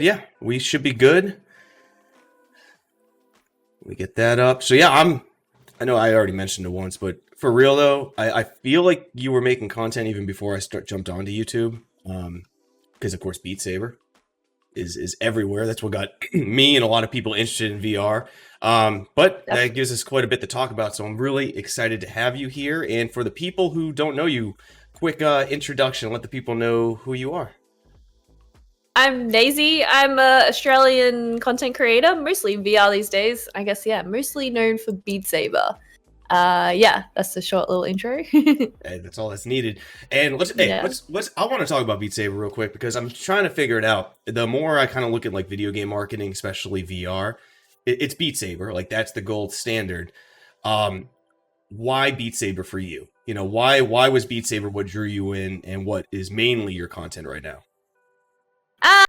Yeah, we should be good. We get that up. So yeah, I know I already mentioned it once, but for real though, I feel like you were making content even before I jumped onto YouTube. Because of course Beat Saber is everywhere. That's what got me and a lot of people interested in VR. But that gives us quite a bit to talk about. So I'm really excited to have you here. And for the people who don't know you, quick introduction. Let the people know who you are. I'm Naysy. I'm an Australian content creator, mostly VR these days. I guess, yeah, mostly known for Beat Saber. Yeah, that's a short little intro. Hey, that's all that's needed. And let's I want to talk about Beat Saber real quick because I'm trying to figure it out. The more I kind of look at like video game marketing, especially VR, it's Beat Saber. Like that's the gold standard. Why Beat Saber for you? You know, why was Beat Saber what drew you in, and what is mainly your content right now?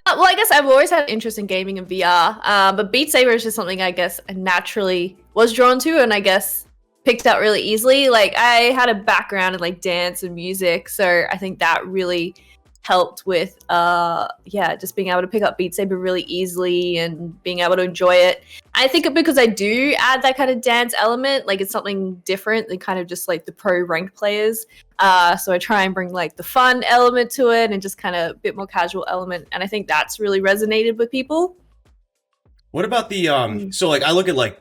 Well, I guess I've always had an interest in gaming and VR, but Beat Saber is just something I guess I naturally was drawn to, and I guess picked up really easily. Like I had a background in like dance and music, so I think that really helped with just being able to pick up Beat Saber really easily and being able to enjoy it. I think because I do add that kind of dance element, like it's something different than kind of just like the pro ranked players. So I try and bring like the fun element to it and just kind of a bit more casual element, and I think that's really resonated with people. What about the so like I look at like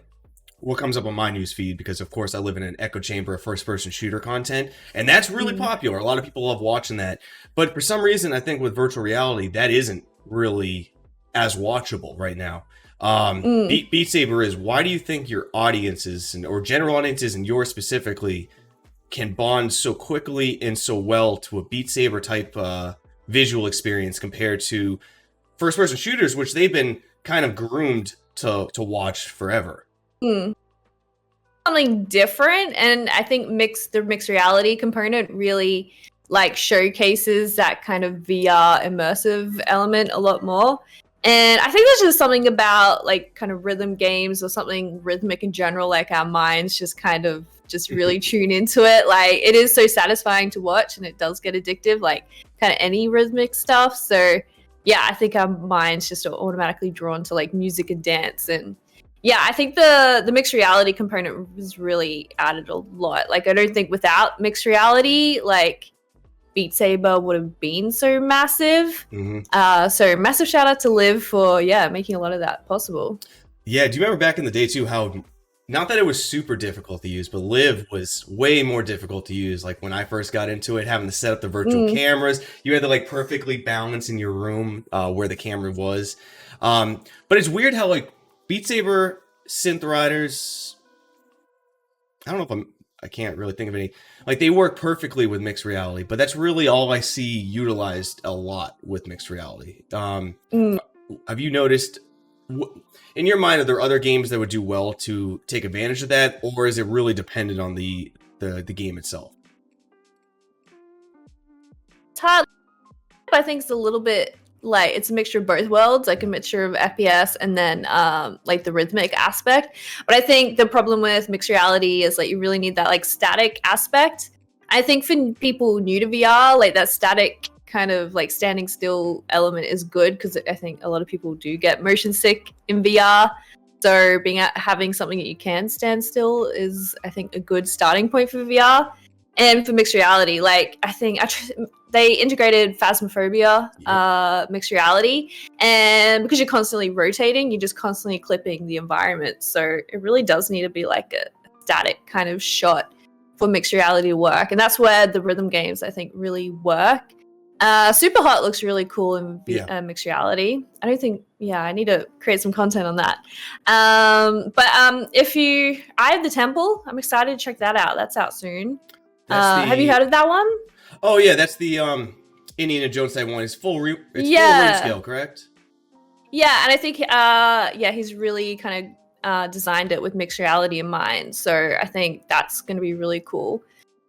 what comes up on my news feed, because of course I live in an echo chamber of first person shooter content, and that's really popular. A lot of people love watching that, but for some reason I think with virtual reality that isn't really as watchable right now. Beat Saber is. Why do you think your audiences or general audiences, and yours specifically, can bond so quickly and so well to a Beat Saber type visual experience compared to first person shooters, which they've been kind of groomed to watch forever? Something different, and I think the mixed reality component really like showcases that kind of VR immersive element a lot more. And I think there's just something about like kind of rhythm games or something rhythmic in general, like our minds just kind of just really tune into it. Like it is so satisfying to watch, and it does get addictive, like kind of any rhythmic stuff. So yeah, I think our minds just are automatically drawn to like music and dance. And yeah, I think the mixed reality component was really added a lot. Like I don't think without mixed reality, like Beat Saber would have been so massive. So massive shout out to Liv for making a lot of that possible. Yeah, do you remember back in the day too how, not that it was super difficult to use, but Liv was way more difficult to use. Like when I first got into it, having to set up the virtual cameras, you had to like perfectly balance in your room where the camera was. But it's weird how like Beat Saber synth riders, I don't know if I can't really think of any, like they work perfectly with mixed reality, but that's really all I see utilized a lot with mixed reality. Have you noticed, in your mind, are there other games that would do well to take advantage of that, or is it really dependent on the game itself? Todd, I think it's a little bit like it's a mixture of both worlds, like a mixture of FPS and then like the rhythmic aspect. But I think the problem with mixed reality is like you really need that like static aspect. I think for people new to VR, like that static kind of like standing still element is good, because I think a lot of people do get motion sick in VR. So having something that you can stand still is, I think, a good starting point for VR. And for mixed reality, like I think they integrated Phasmophobia mixed reality, and because you're constantly rotating, you're just constantly clipping the environment. So it really does need to be like a static kind of shot for mixed reality to work, and that's where the rhythm games I think really work. Super Hot looks really cool in mixed reality. I don't think, I need to create some content on that. But I have the Temple. I'm excited to check that out. That's out soon. Have you heard of that one? Oh yeah, that's the Indiana Jones type one. It's full room scale, correct? Yeah, and I think he's really kind of designed it with mixed reality in mind. So I think that's going to be really cool.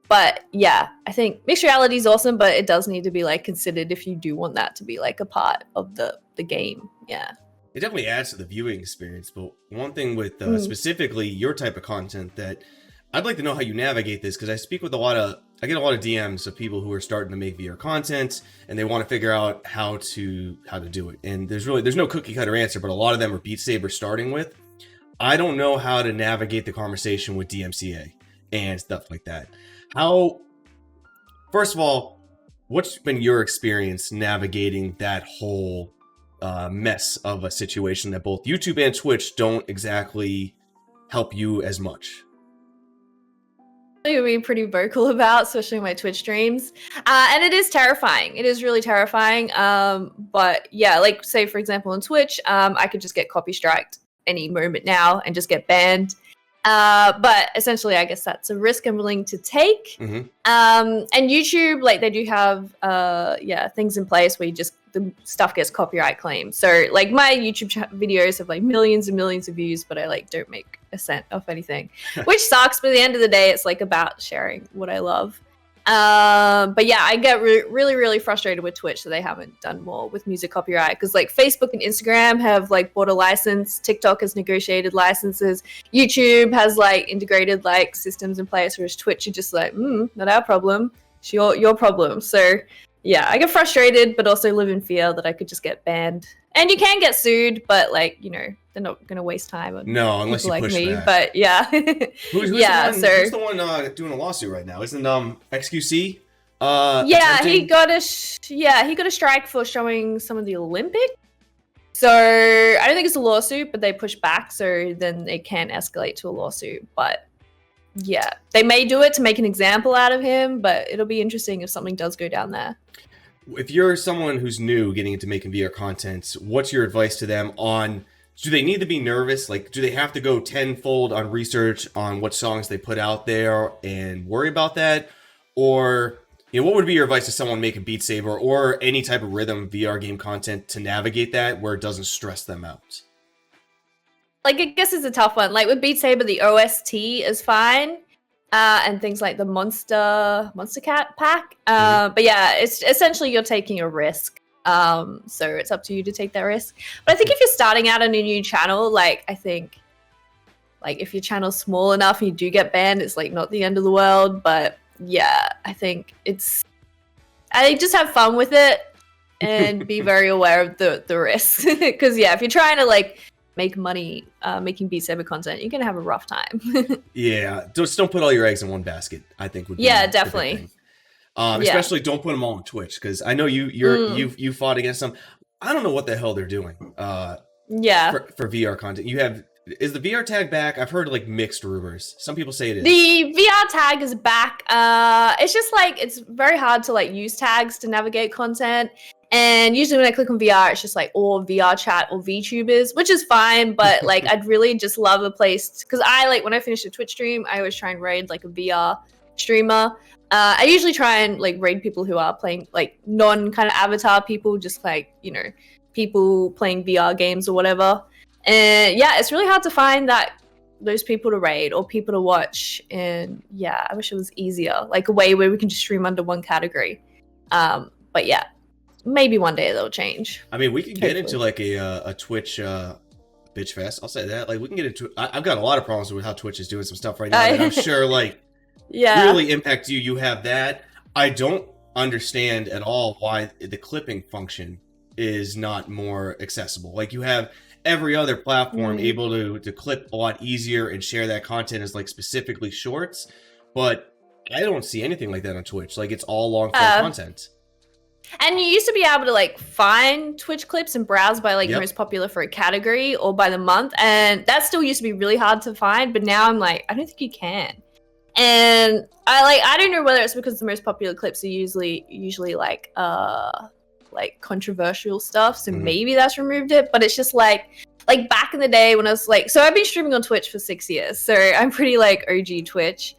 But yeah, I think mixed reality is awesome, but it does need to be like considered if you do want that to be like a part of the game. Yeah. It definitely adds to the viewing experience. But one thing with specifically your type of content that I'd like to know how you navigate this, because I speak with a lot of I get a lot of DMs of people who are starting to make VR content and they want to figure out how to do it. And there's no cookie cutter answer, but a lot of them are Beat Saber starting with. I don't know how to navigate the conversation with DMCA and stuff like that. First of all, what's been your experience navigating that whole mess of a situation that both YouTube and Twitch don't exactly help you as much? I'm being pretty vocal about, especially my Twitch streams, and it is terrifying. It is really terrifying. But yeah, like say for example on Twitch, I could just get copy striked any moment now and just get banned. But essentially, I guess that's a risk I'm willing to take. Mm-hmm. And YouTube, like they do have things in place where the stuff gets copyright claimed. So like my YouTube videos have like millions and millions of views, but I like don't make a cent off anything, which sucks. But at the end of the day, it's like about sharing what I love. But yeah, I get really, really frustrated with Twitch that they haven't done more with music copyright, because like Facebook and Instagram have like bought a license, TikTok has negotiated licenses, YouTube has like integrated like systems in place, whereas Twitch are just like, not our problem, it's your problem. So yeah, I get frustrated, but also live in fear that I could just get banned. And you can get sued, but like, you know, they're not going to waste time on unless you like push me. that. But yeah, who's the one doing a lawsuit right now? Isn't XQC? He got a strike for showing some of the Olympics. So I don't think it's a lawsuit, but they pushed back, so then it can escalate to a lawsuit. But yeah, they may do it to make an example out of him, but it'll be interesting if something does go down there. If you're someone who's new getting into making VR content, what's your advice to them on, do they need to be nervous? Like, do they have to go tenfold on research on what songs they put out there and worry about that? Or, you know, what would be your advice to someone making Beat Saber or any type of rhythm VR game content to navigate that where it doesn't stress them out? Like, I guess it's a tough one. Like with Beat Saber, the OST is fine. And things like the Monster Cat pack. But yeah, it's essentially you're taking a risk. So it's up to you to take that risk. But I think if you're starting out on a new channel, like I think like if your channel's small enough and you do get banned, it's like not the end of the world. But yeah, I think I just have fun with it and be very aware of the risks. Because yeah, if you're trying to like make money making Beat Saber content, you're gonna have a rough time. Yeah, just don't put all your eggs in one basket, I think would be definitely. Especially don't put them all on Twitch, because I know you fought against them. I don't know what the hell they're doing for VR content. Is the VR tag back? I've heard like mixed rumors. Some people say it is. The VR tag is back. It's just like it's very hard to like use tags to navigate content. And usually when I click on VR, it's just like all VR chat or VTubers, which is fine. But like, I'd really just love a place, because I like when I finish a Twitch stream, I always try and raid like a VR streamer. I usually try and like raid people who are playing like non kind of avatar people, just like, you know, people playing VR games or whatever. And yeah, it's really hard to find those people to raid or people to watch. And yeah, I wish it was easier, like a way where we can just stream under one category. But yeah. Maybe one day they'll change. I mean, we can get into like a Twitch bitch fest. I'll say that. Like, we can get into. I've got a lot of problems with how Twitch is doing some stuff right now that I'm sure like really impact you. You have that. I don't understand at all why the clipping function is not more accessible. Like, you have every other platform able to clip a lot easier and share that content as like specifically shorts, but I don't see anything like that on Twitch. Like, it's all long form content. And you used to be able to like find Twitch clips and browse by like most popular for a category or by the month, and that still used to be really hard to find. But now I'm like, I don't think you can. And I don't know whether it's because the most popular clips are usually like controversial stuff, so maybe that's removed it. But it's just like back in the day when I was like, so I've been streaming on Twitch for 6 years, so I'm pretty like OG Twitch.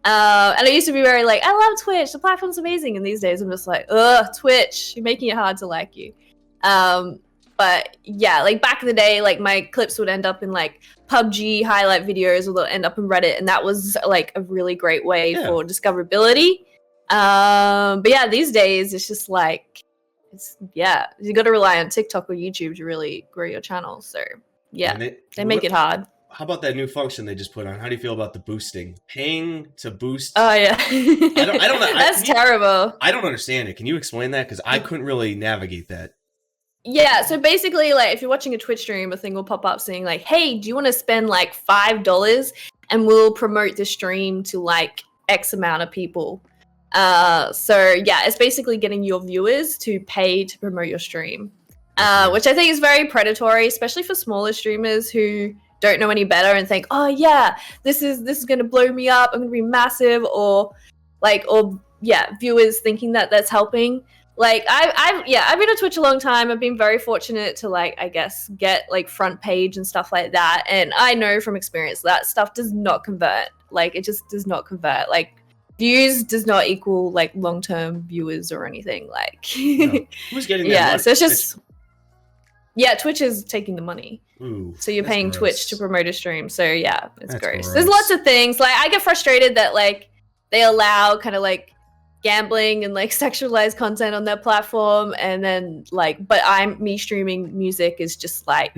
And I used to be very like, I love Twitch, the platform's amazing. And these days I'm just like, ugh, Twitch, you're making it hard to like you. But yeah, like back in the day, like my clips would end up in like PUBG highlight videos, or they'll end up in Reddit. And that was like a really great way for discoverability. But yeah, these days it's just like, you got to rely on TikTok or YouTube to really grow your channel. So yeah, they make it hard. how about that new function they just put on? How do you feel about the boosting? Paying to boost? Oh yeah. I don't know. That's terrible. I don't understand it. Can you explain that? Because I couldn't really navigate that. Yeah, so basically, like, if you're watching a Twitch stream, a thing will pop up saying, like, hey, do you want to spend, like, $5 and we'll promote the stream to, like, X amount of people. So, yeah, it's basically getting your viewers to pay to promote your stream, which I think is very predatory, especially for smaller streamers who don't know any better and think, oh, yeah, this is going to blow me up, I'm going to be massive, or viewers thinking that that's helping. Like, I've been on Twitch a long time. I've been very fortunate to, like, I guess, get, like, front page and stuff like that. And I know from experience that stuff does not convert. Like, it just does not convert. Like, views does not equal, like, long-term viewers or anything. Like, no. Who's getting that money? So it's just... Yeah, Twitch is taking the money. Ooh, so you're paying gross. Twitch to promote a stream. So, yeah, it's gross. Gross. There's lots of things. Like, I get frustrated that, like, they allow kind of, like, gambling and like sexualized content on their platform, and then like, but me streaming music is just like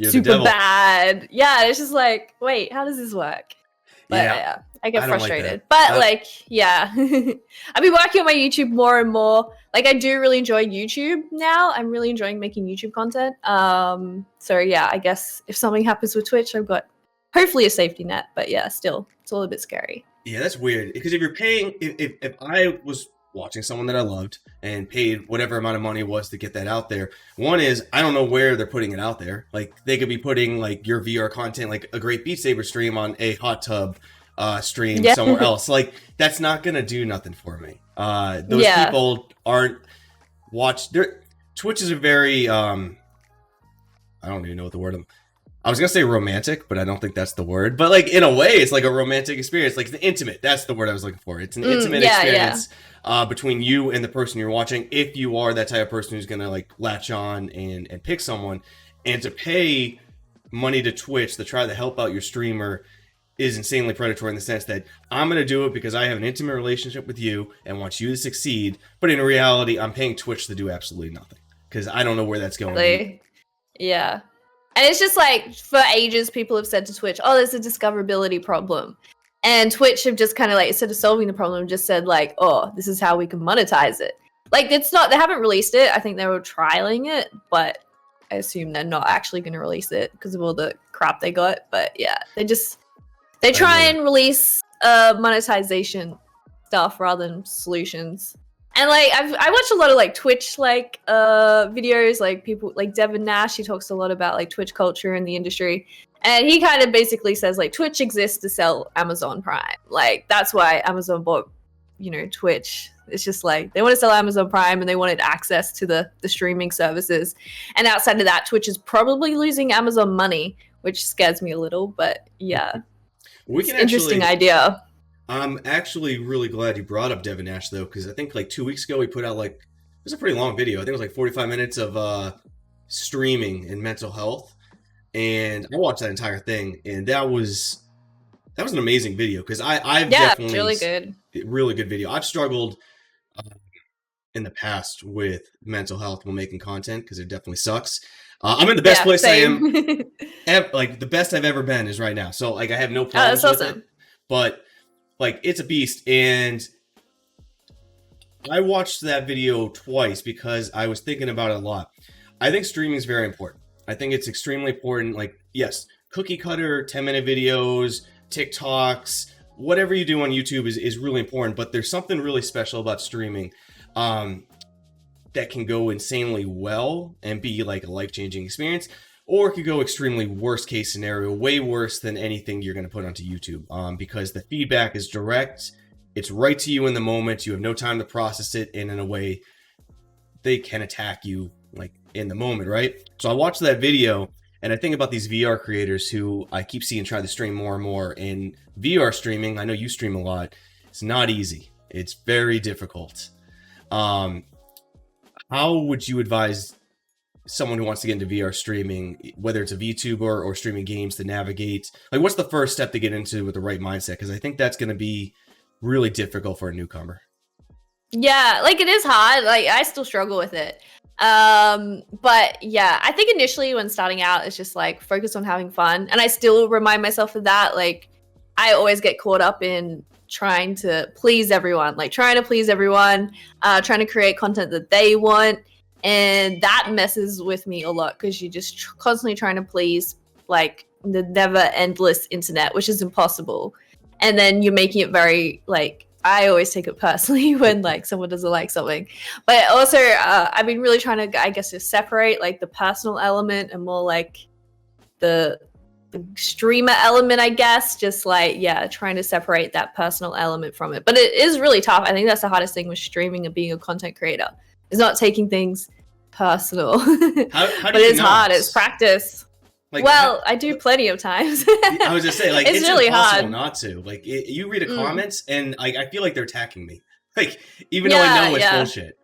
super bad. Yeah, it's just like, wait, how does this work? But yeah, I get frustrated. But like, yeah, I've been working on my YouTube more and more. Like, I do really enjoy YouTube now. I'm really enjoying making YouTube content. So yeah, I guess if something happens with Twitch, I've got hopefully a safety net. But yeah, still, it's all a bit scary. Yeah, that's weird. Because if you're paying, if I was watching someone that I loved and paid whatever amount of money it was to get that out there, one is, I don't know where they're putting it out there. Like, they could be putting like your VR content, like a great Beat Saber stream on a hot tub stream somewhere else. Like, that's not going to do nothing for me. Those people aren't Twitch is a very, I don't even know what the word I was going to say romantic, but I don't think that's the word. But, like, in a way, it's like a romantic experience. Like, it's intimate. That's the word I was looking for. It's an intimate experience between you and the person you're watching, if you are that type of person who's going to, like, latch on and pick someone. And to pay money to Twitch to try to help out your streamer is insanely predatory in the sense that I'm going to do it because I have an intimate relationship with you and want you to succeed. But in reality, I'm paying Twitch to do absolutely nothing because I don't know where that's going. Yeah. And it's just like, for ages, people have said to Twitch, oh, there's a discoverability problem. And Twitch have just kind of like, instead of solving the problem, just said like, oh, this is how we can monetize it. Like, they haven't released it. I think they were trialing it, but I assume they're not actually going to release it because of all the crap they got. But yeah, they try and release monetization stuff rather than solutions. And like, I watch a lot of like Twitch like videos, like people like Devin Nash. He talks a lot about like Twitch culture in the industry, and he kind of basically says like Twitch exists to sell Amazon Prime. Like, that's why Amazon bought, Twitch. It's just like they want to sell Amazon Prime and they wanted access to the streaming services. And outside of that, Twitch is probably losing Amazon money, which scares me a little. But yeah, it's an interesting idea. I'm actually really glad you brought up Devin Nash, though, because I think like 2 weeks ago he put out like, it was a pretty long video. I think it was like 45 minutes of streaming and mental health. And I watched that entire thing, and that was an amazing video because I've definitely really good video. I've struggled in the past with mental health while making content because it definitely sucks. I'm in the best place same. I am. Like, the best I've ever been is right now. So like, I have no problems with it. But like, it's a beast. And I watched that video twice because I was thinking about it a lot. I think streaming is very important. I think it's extremely important. Like, yes, cookie cutter, 10-minute videos, TikToks, whatever you do on YouTube is really important. But there's something really special about streaming that can go insanely well and be like a life-changing experience. Or it could go extremely worst case scenario, way worse than anything you're going to put onto YouTube, because the feedback is direct. It's right to you in the moment. You have no time to process it, and in a way, they can attack you like in the moment, right? So I watched that video, and I think about these VR creators who I keep seeing try to stream more and more. And VR streaming, I know you stream a lot. It's not easy. It's very difficult. How would you advise someone who wants to get into VR streaming, whether it's a VTuber or streaming games, to navigate? Like, what's the first step to get into with the right mindset? Because I think that's going to be really difficult for a newcomer. Yeah, like, it is hard. Like, I still struggle with it. But yeah, I think initially when starting out, it's just like focus on having fun, and I still remind myself of that. Like, I always get caught up in trying to please everyone, trying to create content that they want, and that messes with me a lot because you're just constantly trying to please like the never endless internet, which is impossible. And then you're making it very like, I always take it personally when like someone doesn't like something. But also, I've been really trying to, I guess, just separate like the personal element and more like the streamer element, I guess. Just like, yeah, trying to separate that personal element from it. But it is really tough. I think that's the hardest thing with streaming and being a content creator, is not taking things personal. How but it's hard. It's practice. Like, well, I do plenty of times. I was just saying, like, it's really impossible hard not to. Like, you read the comments, and like, I feel like they're attacking me. Like, even though I know it's bullshit.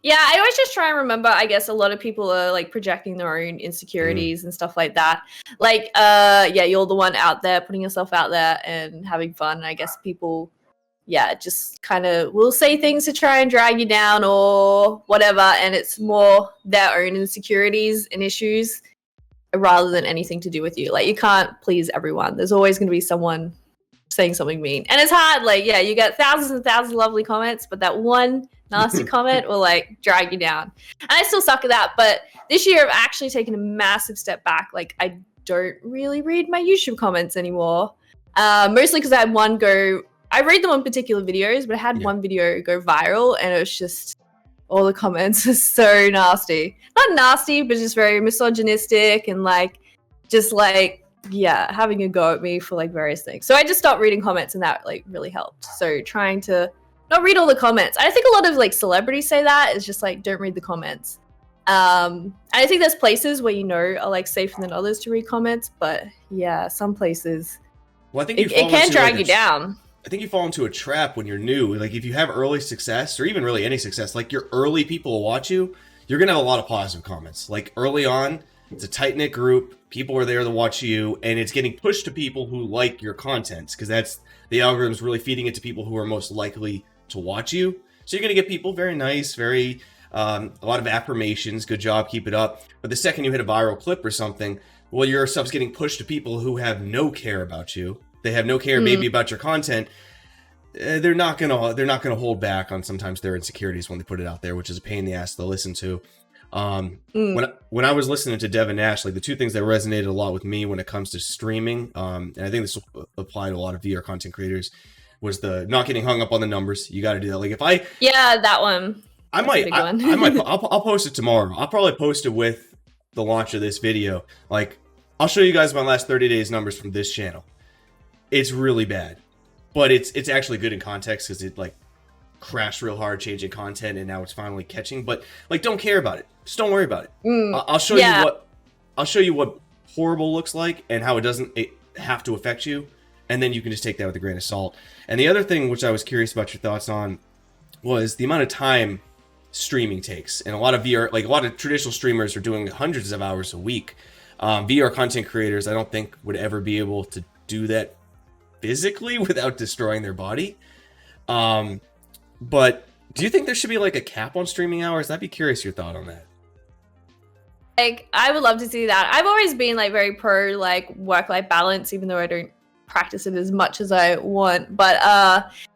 Yeah, I always just try and remember, I guess a lot of people are like projecting their own insecurities and stuff like that. Like, yeah, you're the one out there putting yourself out there and having fun. And I guess people, yeah, just kind of will say things to try and drag you down or whatever. And it's more their own insecurities and issues rather than anything to do with you. Like, you can't please everyone. There's always going to be someone saying something mean. And it's hard. Like, yeah, you get thousands and thousands of lovely comments, but that one nasty comment will like drag you down. And I still suck at that. But this year I've actually taken a massive step back. Like, I don't really read my YouTube comments anymore. Mostly because I had one go, I read them on particular videos, but I had one video go viral and it was just, all the comments are so nasty. Not nasty, but just very misogynistic and like, just like, yeah, having a go at me for like various things. So I just stopped reading comments and that like really helped. So trying to not read all the comments. I think a lot of like celebrities say that. It's just like, don't read the comments. I think there's places where, you know, are like safer than others to read comments, but yeah, some places, well, I think it can drag you down. I think you fall into a trap when you're new. Like, if you have early success, or even really any success, like your early people will watch you, you're going to have a lot of positive comments. Like, early on, it's a tight-knit group. People are there to watch you, and it's getting pushed to people who like your content, because that's the algorithm's really feeding it to people who are most likely to watch you. So you're going to get people very nice, very a lot of affirmations. Good job, keep it up. But the second you hit a viral clip or something, well, your stuff's getting pushed to people who have no care about you. They have no care maybe about your content. They're not gonna hold back on sometimes their insecurities when they put it out there, which is a pain in the ass to listen to. When I was listening to Devin Nash, like the two things that resonated a lot with me when it comes to streaming, and I think this will apply to a lot of VR content creators, was the not getting hung up on the numbers. You got to do that. Like, if I that one. I might I'll post it tomorrow. I'll probably post it with the launch of this video. Like, I'll show you guys my last 30 days numbers from this channel. It's really bad, but it's actually good in context because it like crashed real hard changing content and now it's finally catching. But like, don't care about it. Just don't worry about it. I'll show you what horrible looks like and how it doesn't have to affect you, and then you can just take that with a grain of salt. And the other thing which I was curious about your thoughts on was the amount of time streaming takes. And a lot of VR, like a lot of traditional streamers, are doing hundreds of hours a week. VR content creators, I don't think would ever be able to do that physically without destroying their body. But do you think there should be like a cap on streaming hours? I'd be curious your thought on that. Like, I would love to see that. I've always been like very pro like work-life balance, even though I don't practice it as much as I want. But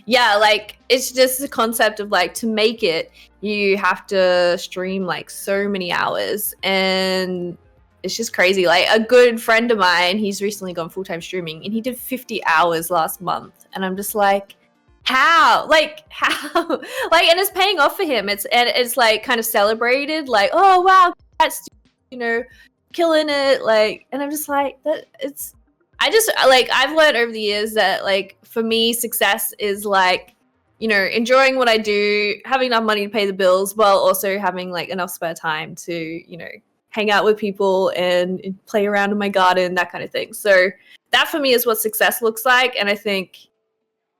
yeah, like, it's just the concept of like, to make it, you have to stream like so many hours, and it's just crazy. Like, a good friend of mine, he's recently gone full-time streaming, and he did 50 hours last month. And I'm just like, how? Like, like, and it's paying off for him. It's like kind of celebrated. Like, oh, wow, that's, you know, killing it. Like, and I'm just like, I've learned over the years that, like, for me, success is like, you know, enjoying what I do, having enough money to pay the bills, while also having like enough spare time to, you know, hang out with people and play around in my garden, that kind of thing. So that for me is what success looks like. And I think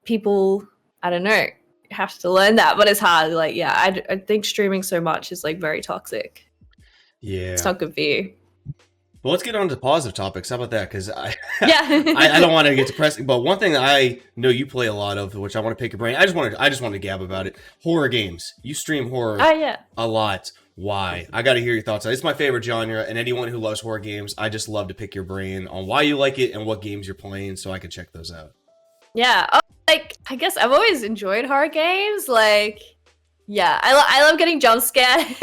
people, I don't know, have to learn that, but it's hard. Like, yeah, I think streaming so much is like very toxic. Yeah. It's not good for you. Well, let's get on to positive topics. How about that? Because I I don't want to get depressing. But one thing that I know you play a lot of, which I want to pick your brain. I just wanted to gab about it. Horror games. You stream horror a lot. why? I got to hear your thoughts on it. It's my favorite genre, and anyone who loves horror games, I just love to pick your brain on why you like it and what games you're playing so I can check those out. Yeah, like I guess I've always enjoyed horror games. Like, yeah, I love getting jump scared, and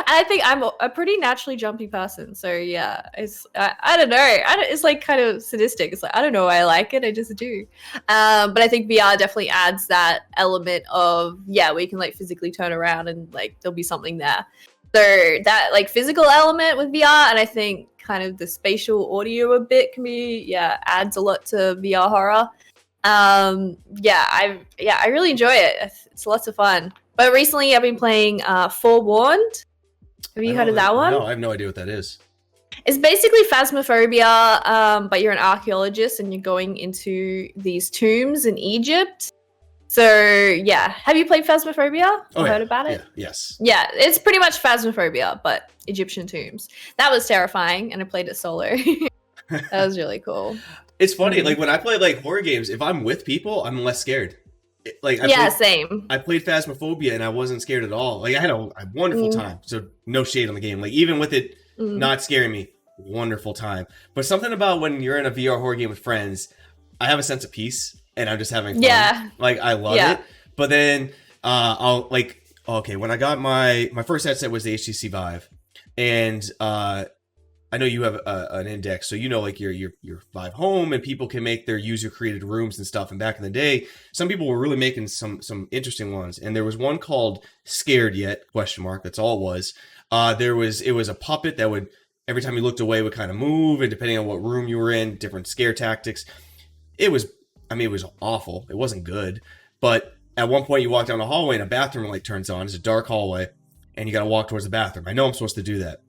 I think I'm a pretty naturally jumpy person. So yeah, I don't know. It's like kind of sadistic. It's like I don't know why I like it. I just do. But I think VR definitely adds that element of where you can like physically turn around and like there'll be something there. So that like physical element with VR, and I think kind of the spatial audio a bit can be adds a lot to VR horror. I really enjoy it. It's lots of fun. But recently I've been playing Forewarned. Have you heard of that one? No, I have no idea what that is. It's basically Phasmophobia, but you're an archaeologist and you're going into these tombs in Egypt. So yeah, have you played Phasmophobia? Or heard about it? Yeah, yes. Yeah, it's pretty much Phasmophobia, but Egyptian tombs. That was terrifying, and I played it solo. That was really cool. It's funny, like when I play like horror games, if I'm with people, I'm less scared. Same. I played Phasmophobia and I wasn't scared at all. Like I had a wonderful time. So no shade on the game. Like even with it not scaring me, wonderful time. But something about when you're in a VR horror game with friends, I have a sense of peace and I'm just having fun. Yeah. Like I love it. But then I'll like when I got my first headset was the HTC Vive, and I know you have an index, so you know like your Vive Home, and people can make their user created rooms and stuff. And back in the day, some people were really making some interesting ones. And there was one called Scared Yet ? That's all it was. It was a puppet that would every time you looked away would kind of move, and depending on what room you were in, different scare tactics. It was awful. It wasn't good. But at one point you walk down the hallway and a bathroom light turns on. It's a dark hallway, and you got to walk towards the bathroom. I know I'm supposed to do that.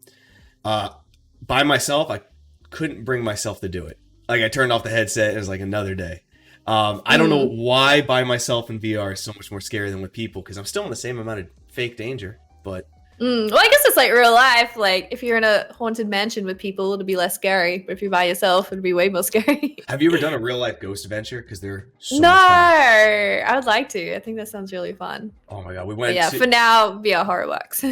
By myself, I couldn't bring myself to do it. Like I turned off the headset, and it was like another day. I don't know why by myself in VR is so much more scary than with people, because I'm still in the same amount of fake danger. But well, I guess it's like real life. Like if you're in a haunted mansion with people, it'll be less scary. But if you're by yourself, it'll be way more scary. Have you ever done a real life ghost adventure? Because they're so no, much fun. I would like to. I think that sounds really fun. Oh my god, we went. For now, VR horror works.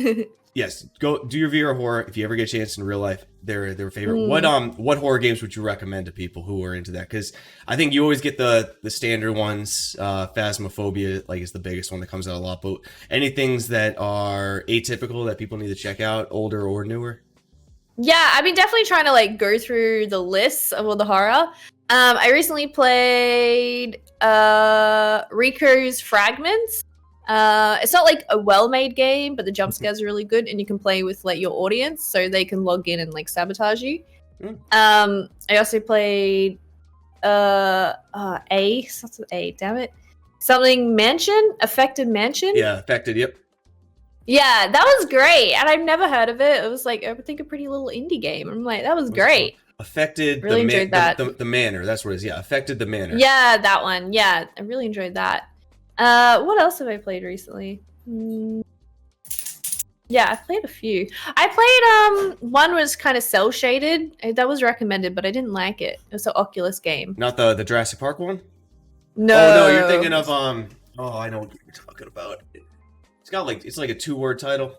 Yes, go do your VR horror if you ever get a chance in real life. They're favorite. What horror games would you recommend to people who are into that? Because I think you always get the standard ones. Phasmophobia like is the biggest one that comes out a lot. But any things that are atypical that people need to check out, older or newer? Yeah, I've been definitely trying to like go through the lists of all the horror. I recently played Rico's Fragments. It's not like a well-made game, but the jump scares are really good, and you can play with like your audience, so they can log in and like sabotage you. I also played starts with A, damn it, something Mansion, Affected Mansion. Yeah, Affected. Yep. Yeah, that was great, and I've never heard of it. It was like I think a pretty little indie game. I'm like, that was great. Affected. Really enjoyed that. The Manor. That's what it is. Yeah, Affected the Manor. Yeah, that one. Yeah, I really enjoyed that. What else have I played recently? Yeah, I played a few. I played one was kind of cell shaded. That was recommended, but I didn't like it. It was an Oculus game. Not the Jurassic Park one? No. Oh no, you're thinking of I know what you're talking about. It's like a 2-word title.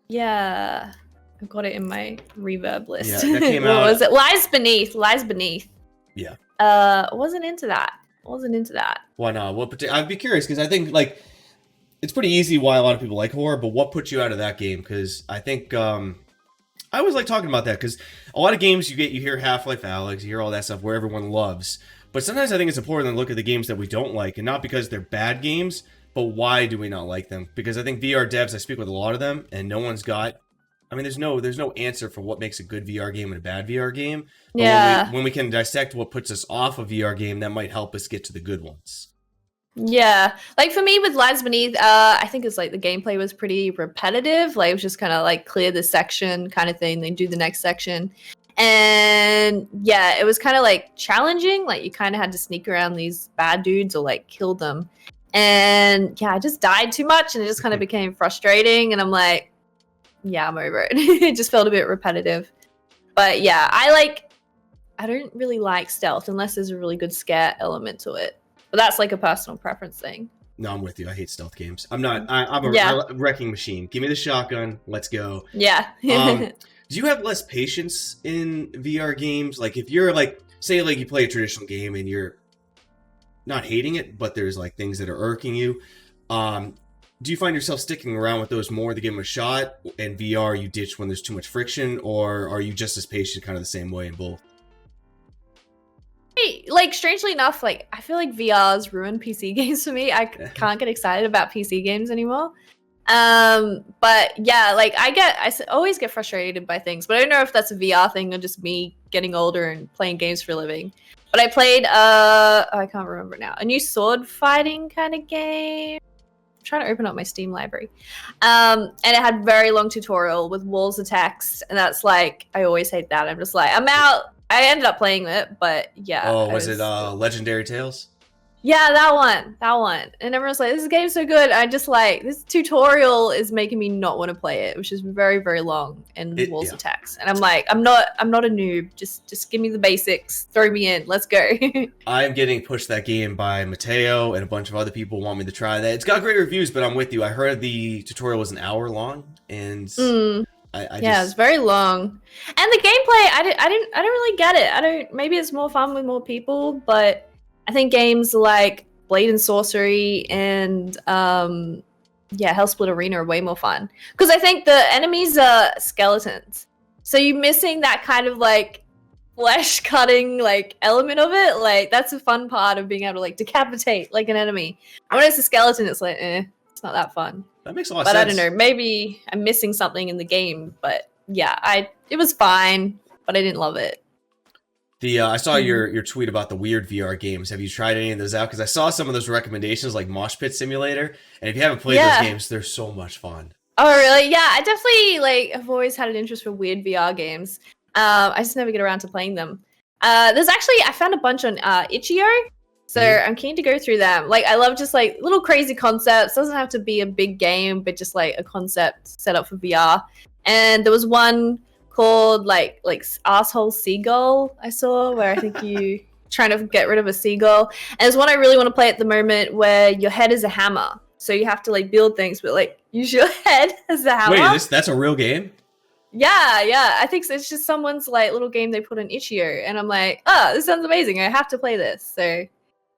Yeah. I've got it in my reverb list. Yeah, that came out. What was it? Lies Beneath. Yeah. Wasn't into that. Why not? I'd be curious, because I think like it's pretty easy why a lot of people like horror, but what put you out of that game? Because I think I always like talking about that, because a lot of games you hear Half-Life Alyx, you hear all that stuff where everyone loves, but sometimes I think it's important to look at the games that we don't like, and not because they're bad games, but why do we not like them? Because I think VR devs, I speak with a lot of them, and no one's got. I mean, there's no answer for what makes a good VR game and a bad VR game. But yeah. When we can dissect what puts us off a VR game, that might help us get to the good ones. Yeah, like for me with Lies Beneath, I think it's like the gameplay was pretty repetitive. Like it was just kind of like clear this section kind of thing, then do the next section. And yeah, it was kind of like challenging. Like you kind of had to sneak around these bad dudes or like kill them. And yeah, I just died too much, and it just kind of became frustrating. And I'm like, yeah, I'm over it. It just felt a bit repetitive. But yeah, I don't really like stealth unless there's a really good scare element to it. But that's like a personal preference thing. No, I'm with you. I hate stealth games. I'm not. I'm Yeah. a wrecking machine. Give me the shotgun. Let's go. Yeah. Do you have less patience in VR games? Like if you're like, say like you play a traditional game and you're not hating it, but there's like things that are irking you. Do you find yourself sticking around with those more to give them a shot? And VR you ditch when there's too much friction, or are you just as patient, kind of the same way in both? Like strangely enough, like I feel like VR's ruined PC games for me. I can't get excited about PC games anymore. But yeah, like always get frustrated by things, but I don't know if that's a VR thing or just me getting older and playing games for a living. But I played I can't remember now, a new sword fighting kind of game. I'm trying to open up my Steam library. And it had very long tutorial with walls of text, and that's like I always hate that. I'm just like, I'm out. I ended up playing it, but yeah. Oh, was it Legendary Tales? Yeah, that one. And everyone's like, this game's so good. I just like, this tutorial is making me not want to play it, which is very, very long and walls of text. And I'm like, I'm not a noob. Just give me the basics. Throw me in. Let's go. I'm getting pushed that game by Mateo and a bunch of other people want me to try that. It's got great reviews, but I'm with you. I heard the tutorial was an hour long, and it's very long. And the gameplay, I don't really get it. Maybe it's more fun with more people, but I think games like Blade and Sorcery and Hellsplit Arena are way more fun. Because I think the enemies are skeletons. So you're missing that kind of like flesh cutting like element of it. Like that's a fun part of being able to like decapitate like an enemy. And when it's a skeleton, it's like, it's not that fun. That makes a lot of sense. But I don't know, maybe I'm missing something in the game. But yeah, it was fine, but I didn't love it. I saw your tweet about the weird VR games. Have you tried any of those out? Because I saw some of those recommendations, like Mosh Pit Simulator, and if you haven't played those games, they're so much fun. Oh, really? Yeah, I definitely have always had an interest for weird VR games. I just never get around to playing them. I found a bunch on Itch.io, so I'm keen to go through them. Like, I love just like little crazy concepts. Doesn't have to be a big game, but just like a concept set up for VR. And there was one called like Asshole Seagull I saw, where I think you trying to get rid of a seagull. And there's one I really want to play at the moment where your head is a hammer, so you have to like build things, but like use your head as a hammer. Wait, that's a real game? Yeah, I think so. It's just someone's like little game they put on Itch.io, and I'm like, this sounds amazing, I have to play this. So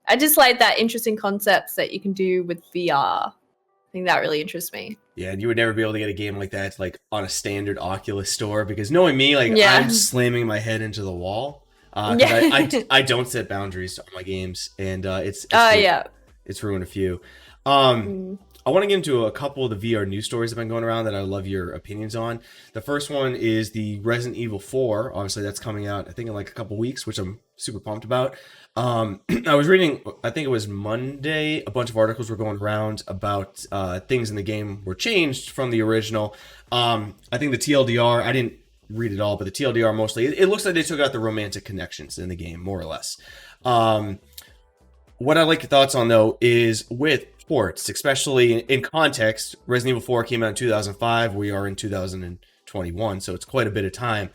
I just like that interesting concepts that you can do with VR. I think that really interests me. Yeah, and you would never be able to get a game like that like on a standard Oculus store, because knowing me, like I'm slamming my head into the wall. I don't set boundaries on my games, and it's ruined a few. I want to get into a couple of the VR news stories that have been going around that I love your opinions on. The first one is the Resident Evil 4. Obviously, that's coming out, I think, in like a couple weeks, which I'm super pumped about. I was reading, I think it was Monday, a bunch of articles were going around about things in the game were changed from the original. I think the TLDR, I didn't read it all, but the TLDR mostly, it looks like they took out the romantic connections in the game, more or less. What I like your thoughts on, though, is with ports, especially in context. Resident Evil 4 came out in 2005. We are in 2021, so it's quite a bit of time.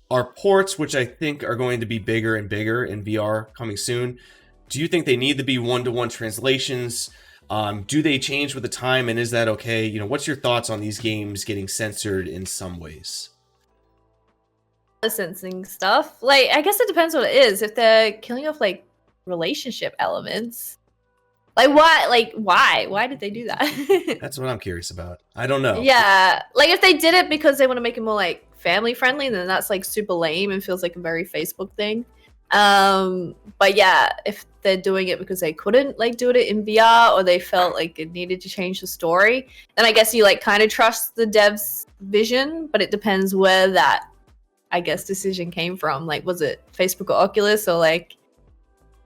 Our ports, which I think are going to be bigger and bigger in VR coming soon, do you think they need to be one-to-one translations? Do they change with the time, and is that okay? You know, what's your thoughts on these games getting censored in some ways? Licensing stuff, like I guess it depends what it is. If they're killing off like relationship elements, like why did they do that? That's what I'm curious about. I don't know. Yeah, like if they did it because they want to make it more like family friendly, then that's like super lame and feels like a very Facebook thing. But yeah, if they're doing it because they couldn't like do it in VR, or they felt like it needed to change the story, then I guess you like kind of trust the dev's vision. But it depends where that, I guess, decision came from. Like, was it Facebook or Oculus, or like,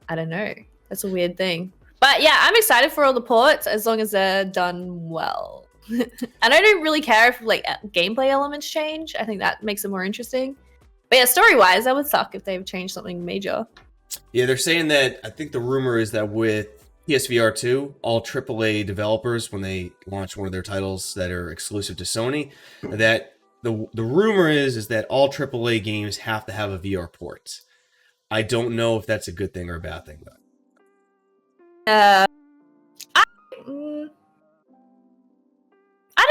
I don't know. That's a weird thing. But yeah, I'm excited for all the ports as long as they're done well. And I don't really care if like gameplay elements change. I think that makes it more interesting. But yeah, story-wise, that would suck if they've changed something major. Yeah, they're saying that, I think the rumor is that with PSVR 2, all AAA developers, when they launch one of their titles that are exclusive to Sony, that the rumor is that all AAA games have to have a VR port. I don't know if that's a good thing or a bad thing, though.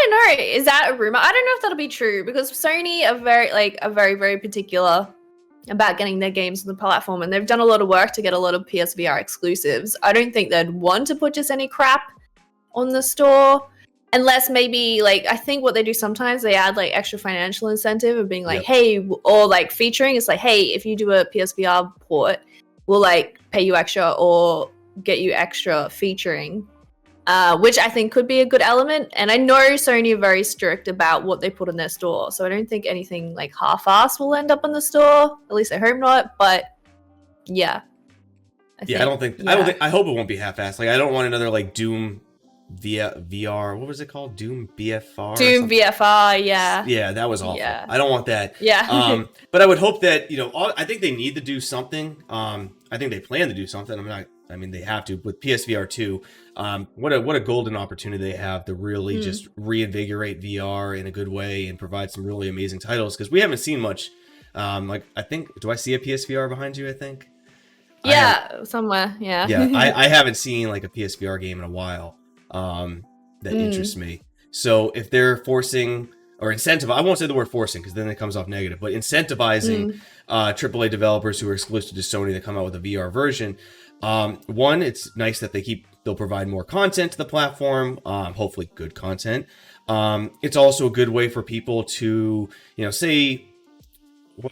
don't know. Is that a rumor? I don't know if that'll be true because Sony are very, very particular about getting their games on the platform, and they've done a lot of work to get a lot of PSVR exclusives. I don't think they'd want to put just any crap on the store, unless maybe like I think what they do sometimes they add like extra financial incentive of being like, hey, or like featuring. It's like, hey, if you do a PSVR port, we'll like pay you extra or get you extra featuring. Which I think could be a good element. And I know Sony are very strict about what they put in their store. So I don't think anything like half-assed will end up in the store. At least I hope not. But yeah. I hope it won't be half-assed. Like I don't want another like Doom via VR. What was it called? Doom BFR? Doom BFR, yeah. Yeah, that was awful. Yeah. I don't want that. Yeah. But I would hope that, I think they need to do something. I think they plan to do something. They have to with PSVR 2. What a golden opportunity they have to really just reinvigorate VR in a good way and provide some really amazing titles, because we haven't seen much. I think, do I see a PSVR behind you? I think. Yeah, somewhere. Yeah. Yeah, I haven't seen like a PSVR game in a while that interests me. So if they're forcing or incentivizing, I won't say the word forcing because then it comes off negative, but incentivizing AAA developers who are exclusive to Sony to come out with a VR version. One, it's nice that they'll provide more content to the platform, hopefully good content. It's also a good way for people to, say,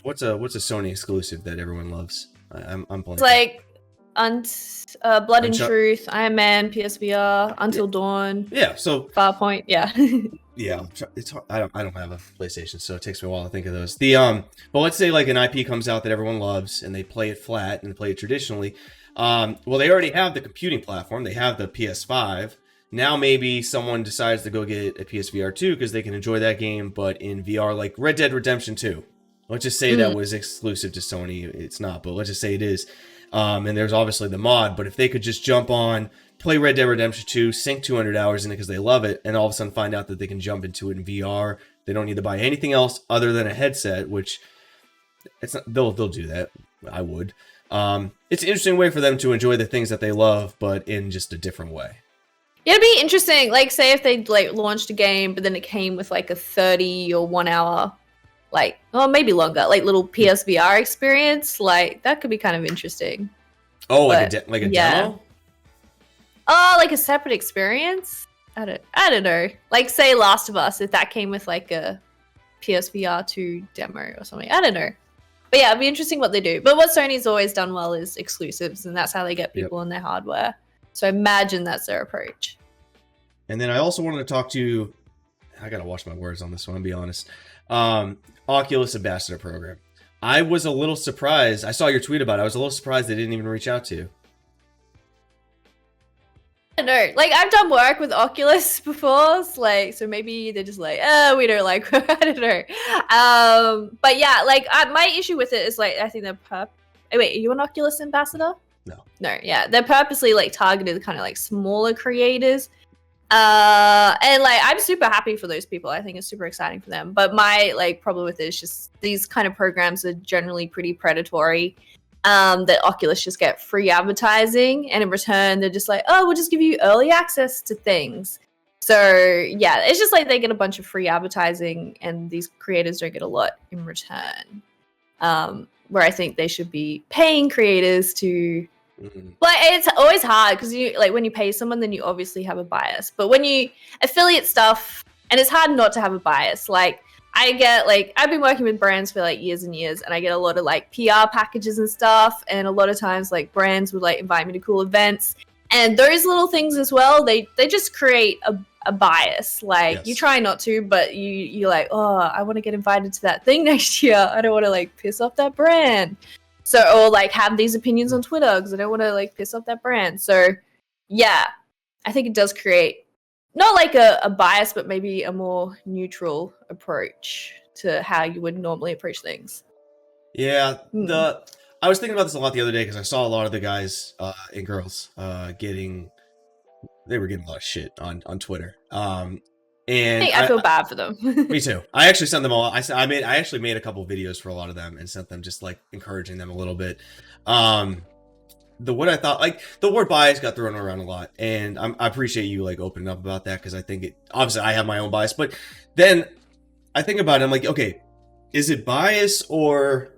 what's a Sony exclusive that everyone loves? I'm blanking. It's like Blood and Truth, Iron Man, PSVR, Until Dawn. Yeah, so Farpoint, yeah. Yeah, it's hard. I don't have a PlayStation, so it takes me a while to think of those. But let's say like an IP comes out that everyone loves and they play it flat and play it traditionally. Well, they already have the computing platform. They have the PS5. Now maybe someone decides to go get a PSVR 2 because they can enjoy that game, but in VR, like Red Dead Redemption 2. Let's just say that was exclusive to Sony. It's not, but let's just say it is. And there's obviously the mod, but if they could just jump on, play Red Dead Redemption 2, sink 200 hours in it because they love it, and all of a sudden find out that they can jump into it in VR. They don't need to buy anything else other than a headset, which they'll do that. I would. It's an interesting way for them to enjoy the things that they love, but in just a different way. Yeah, it'd be interesting. Like, say if they like launched a game, but then it came with like a 30 or 1 hour, like, or maybe longer, like little PSVR experience. Like that could be kind of interesting. Oh, like a demo? Oh, like a separate experience? I don't know. Like, say Last of Us, if that came with like a PSVR 2 demo or something. I don't know. But yeah, it'd be interesting what they do. But what Sony's always done well is exclusives, and that's how they get people in their hardware. So I imagine that's their approach. And then I also wanted to talk to you. I gotta watch my words on this one, I'll be honest. Oculus Ambassador program. I was a little surprised. I saw your tweet about it. I was a little surprised they didn't even reach out to you. I don't know. Like, I've done work with Oculus before, so maybe they're just like, we don't like, I don't know. But yeah, like, my issue with it is, like, I think they're wait, are you an Oculus Ambassador? No, yeah. They're purposely, like, targeted kind of, like, smaller creators. And, like, I'm super happy for those people. I think it's super exciting for them. But my, like, problem with it is just these kind of programs are generally pretty predatory. That Oculus just get free advertising, and in return they're just like, oh, we'll just give you early access to things. So yeah, it's just like they get a bunch of free advertising and these creators don't get a lot in return. Where I think they should be paying creators to like, it's always hard because you like when you pay someone, then you obviously have a bias. But when you affiliate stuff, and it's hard not to have a bias, like I get like I've been working with brands for like years and years, and I get a lot of like PR packages and stuff, and a lot of times like brands would like invite me to cool events, and those little things as well, they just create a bias. Like you try not to, but you're like, oh, I want to get invited to that thing next year. I don't want to like piss off that brand. So, or like have these opinions on Twitter because I don't want to like piss off that brand. So yeah, I think it does create not like a bias, but maybe a more neutral approach to how you would normally approach things. Yeah, I was thinking about this a lot the other day because I saw a lot of the guys and girls getting a lot of shit on Twitter. And I feel bad for them. Me too. I actually sent them all. I actually made a couple videos for a lot of them and sent them just like encouraging them a little bit. what I thought, like the word bias got thrown around a lot, and I appreciate you like opening up about that because I think obviously I have my own bias, but then I think about it, I'm like, okay, is it bias or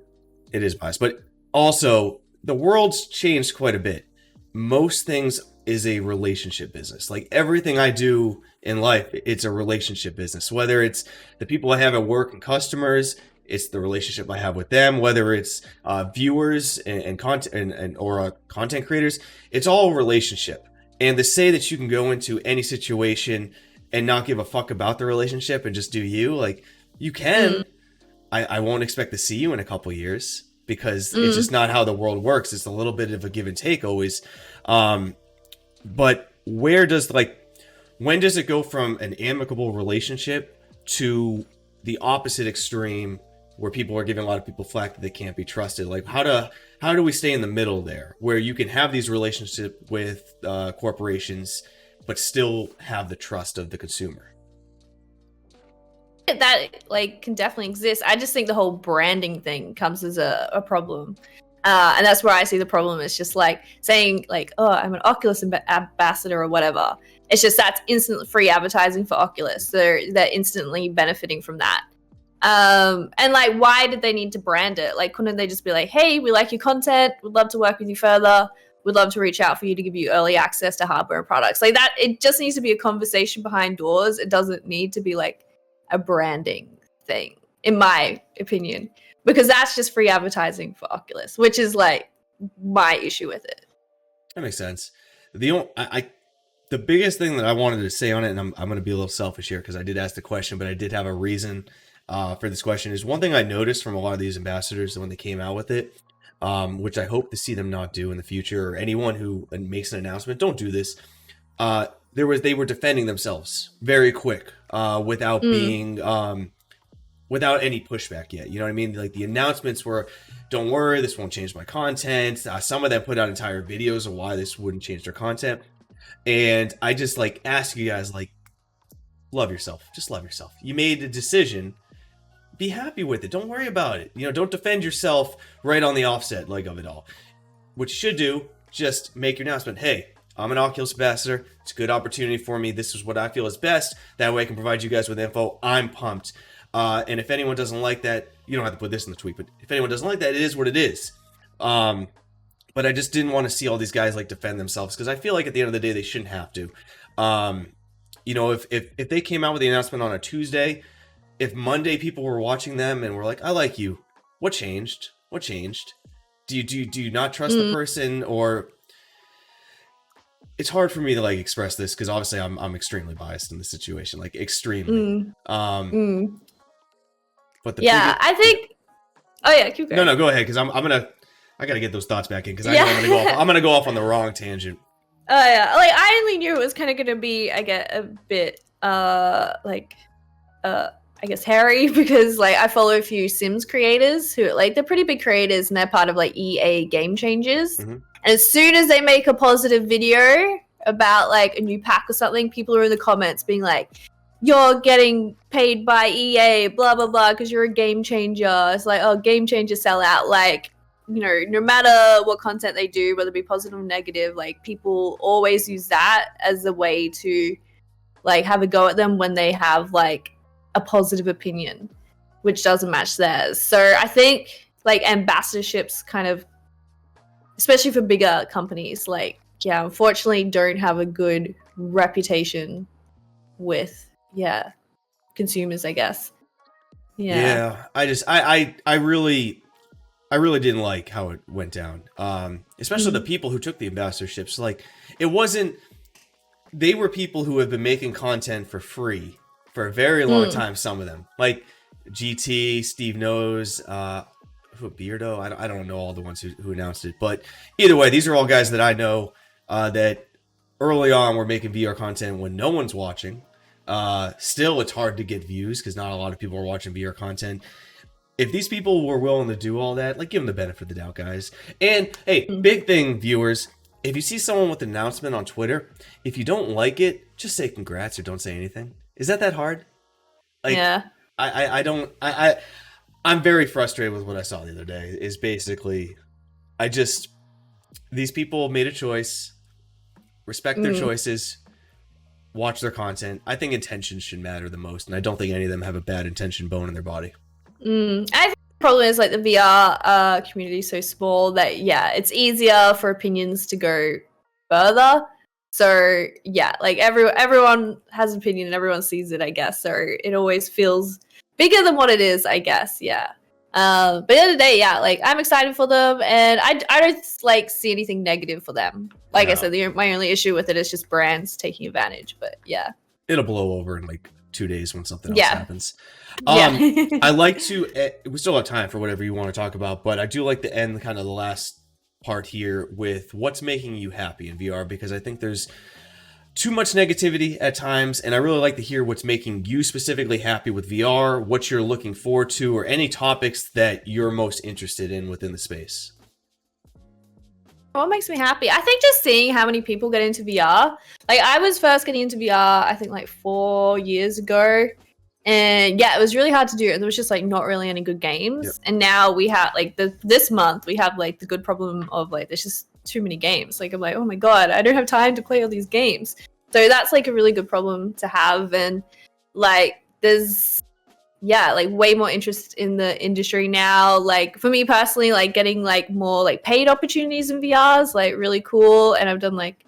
it is bias? But also the world's changed quite a bit. Most things is a relationship business. Like everything I do in life, it's a relationship business. Whether it's the people I have at work and customers, it's the relationship I have with them. Whether it's viewers and content or content creators, it's all a relationship. And to say that you can go into any situation and not give a fuck about the relationship and just do you, like you can. I won't expect to see you in a couple years because it's just not how the world works. It's a little bit of a give and take always. But when does it go from an amicable relationship to the opposite extreme where people are giving a lot of people flack that they can't be trusted? Like how do we stay in the middle there where you can have these relationships with corporations but still have the trust of the consumer? That like can definitely exist. I just think the whole branding thing comes as a problem. And that's where I see the problem. It's just like saying like, oh, I'm an Oculus ambassador or whatever. It's just that's instant free advertising for Oculus. So they're instantly benefiting from that. And like, why did they need to brand it? Like, couldn't they just be like, hey, we like your content. We'd love to work with you further. We'd love to reach out for you to give you early access to hardware and products. Like that, it just needs to be a conversation behind doors. It doesn't need to be like a branding thing, in my opinion, because that's just free advertising for Oculus, which is like my issue with it. That makes sense. The biggest thing that I wanted to say on it, and I'm going to be a little selfish here because I did ask the question, but I did have a reason for this question, is one thing I noticed from a lot of these ambassadors when they came out with it, which I hope to see them not do in the future, or anyone who makes an announcement, don't do this. They were defending themselves very quick without being without any pushback yet. You know what I mean? Like the announcements were, don't worry, this won't change my content. Some of them put out entire videos of why this wouldn't change their content. And I just like ask you guys, like, love yourself. Just love yourself. You made a decision. Be happy with it. Don't worry about it. You know, don't defend yourself right on the offset leg of it all. What you should do, just make your announcement. Hey, I'm an Oculus Ambassador. It's a good opportunity for me. This is what I feel is best. That way I can provide you guys with info. I'm pumped. And if anyone doesn't like that, you don't have to put this in the tweet, but if anyone doesn't like that, it is what it is. But I just didn't want to see all these guys like defend themselves because I feel like at the end of the day, they shouldn't have to. You know, if they came out with the announcement on a Tuesday, if Monday people were watching them and were like, I like you. What changed? What changed? Do you not trust the person? Or it's hard for me to like express this because obviously I'm extremely biased in this situation, like extremely. But I think. Oh yeah, keep going. No, go ahead because I gotta get those thoughts back in because I know I'm gonna go off on the wrong tangent. Oh yeah, like I only knew it was kind of gonna be, I get a bit I guess hairy because like I follow a few Sims creators who like they're pretty big creators and they're part of like EA Game Changers. And as soon as they make a positive video about like a new pack or something, people are in the comments being like, you're getting paid by EA, blah blah blah, because you're a game changer. It's like, oh, game changers sell out. Like, you know, no matter what content they do, whether it be positive or negative, like people always use that as a way to like have a go at them when they have like a positive opinion which doesn't match theirs. So I think like ambassadorships kind of, especially for bigger companies, like unfortunately don't have a good reputation with consumers, I guess. I really didn't like how it went down, especially the people who took the ambassadorships. Like, it wasn't, they were people who have been making content for free for a very long time, some of them, like GT, Steve Knows, Beardo, I don't know all the ones who announced it, but either way, these are all guys that I know that early on were making VR content when no one's watching. Still, it's hard to get views because not a lot of people are watching VR content. If these people were willing to do all that, like, give them the benefit of the doubt, guys. And hey, big thing, viewers, if you see someone with an announcement on Twitter, if you don't like it, just say congrats or don't say anything. Is that hard? Like, yeah. I'm very frustrated with what I saw the other day. Is basically, I just these people made a choice, respect their choices, watch their content. I think intentions should matter the most, and I don't think any of them have a bad intention bone in their body. I think the problem is like the VR community is so small that it's easier for opinions to go further. So yeah, like everyone has an opinion and everyone sees it, I guess. So it always feels bigger than what it is, I guess. Yeah. But at the end of the day, like I'm excited for them, and I don't like see anything negative for them. Like I said, my only issue with it is just brands taking advantage. But yeah, it'll blow over in like 2 days when something else happens. I like to. We still have time for whatever you want to talk about, but I do like to end kind of the last part here with what's making you happy in VR, because I think there's too much negativity at times, and I really like to hear what's making you specifically happy with VR, what you're looking forward to, or any topics that you're most interested in within the space. What makes me happy? I think just seeing how many people get into VR. Like I was first getting into VR, I think like 4 years ago. And it was really hard to do. And there was just like not really any good games. Yep. And now we have like this month we have like the good problem of like there's just too many games. Like I'm like, oh my god, I don't have time to play all these games. So that's like a really good problem to have. And like there's like way more interest in the industry now. Like for me personally, like getting like more like paid opportunities in VR is like really cool. And I've done like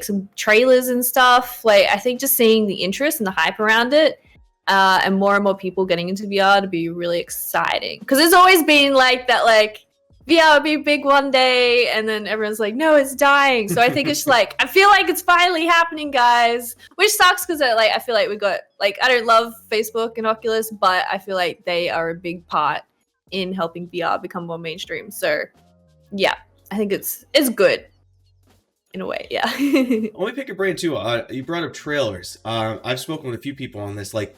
some trailers and stuff. Like I think just seeing the interest and the hype around it, and more people getting into VR to be really exciting. Because it's always been like that, like VR would be big one day, and then everyone's like, no, it's dying. So I think it's like, I feel like it's finally happening, guys. Which sucks because like I feel like we got like, I don't love Facebook and Oculus, but I feel like they are a big part in helping VR become more mainstream. So yeah, I think it's good. In a way, yeah. Let me pick your brain too. You brought up trailers. I've spoken with a few people on this. Like,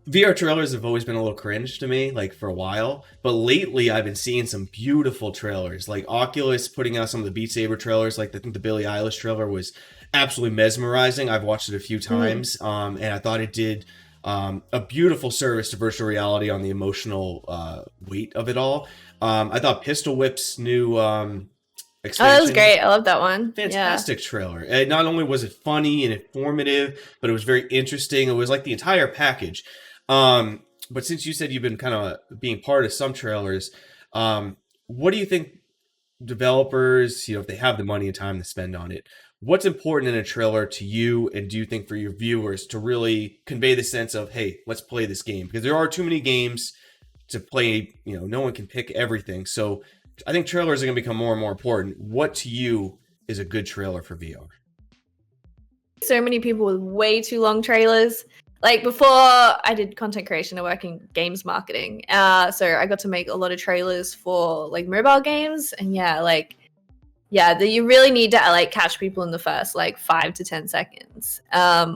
VR trailers have always been a little cringe to me, like for a while. But lately, I've been seeing some beautiful trailers. Like Oculus putting out some of the Beat Saber trailers. Like I think the Billie Eilish trailer was absolutely mesmerizing. I've watched it a few times, and I thought it did a beautiful service to virtual reality on the emotional weight of it all. I thought Pistol Whip's new expansion. Oh, that was great. I love that one. Fantastic trailer. And not only was it funny and informative, but it was very interesting. It was like the entire package. But since you said you've been kind of being part of some trailers, what do you think developers, if they have the money and time to spend on it, what's important in a trailer to you? And do you think for your viewers to really convey the sense of, hey, let's play this game? Because there are too many games to play, no one can pick everything. So I think trailers are going to become more and more important. What to you is a good trailer for VR? So many people with way too long trailers. Like before I did content creation, I work in games marketing. So I got to make a lot of trailers for like mobile games. And you really need to like catch people in the first like 5 to 10 seconds.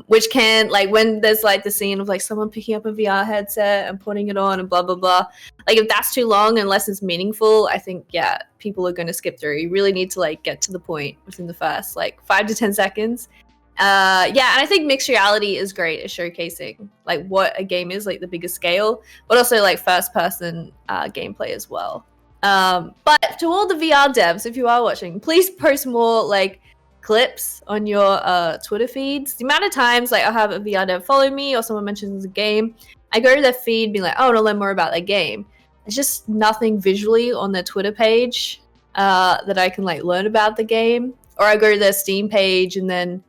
Which can like when there's like the scene of like someone picking up a VR headset and putting it on and blah, blah, blah. Like if that's too long, unless it's meaningful, I think, people are going to skip through. You really need to like get to the point within the first like 5 to 10 seconds. And I think mixed reality is great at showcasing like what a game is, like the bigger scale, but also like first person gameplay as well. But to all the VR devs, if you are watching, please post more like clips on your Twitter feeds. The amount of times like I'll have a VR dev follow me or someone mentions a game, I go to their feed being like, oh, I want to learn more about that game. There's just nothing visually on their Twitter page that I can like learn about the game. Or I go to their Steam page and then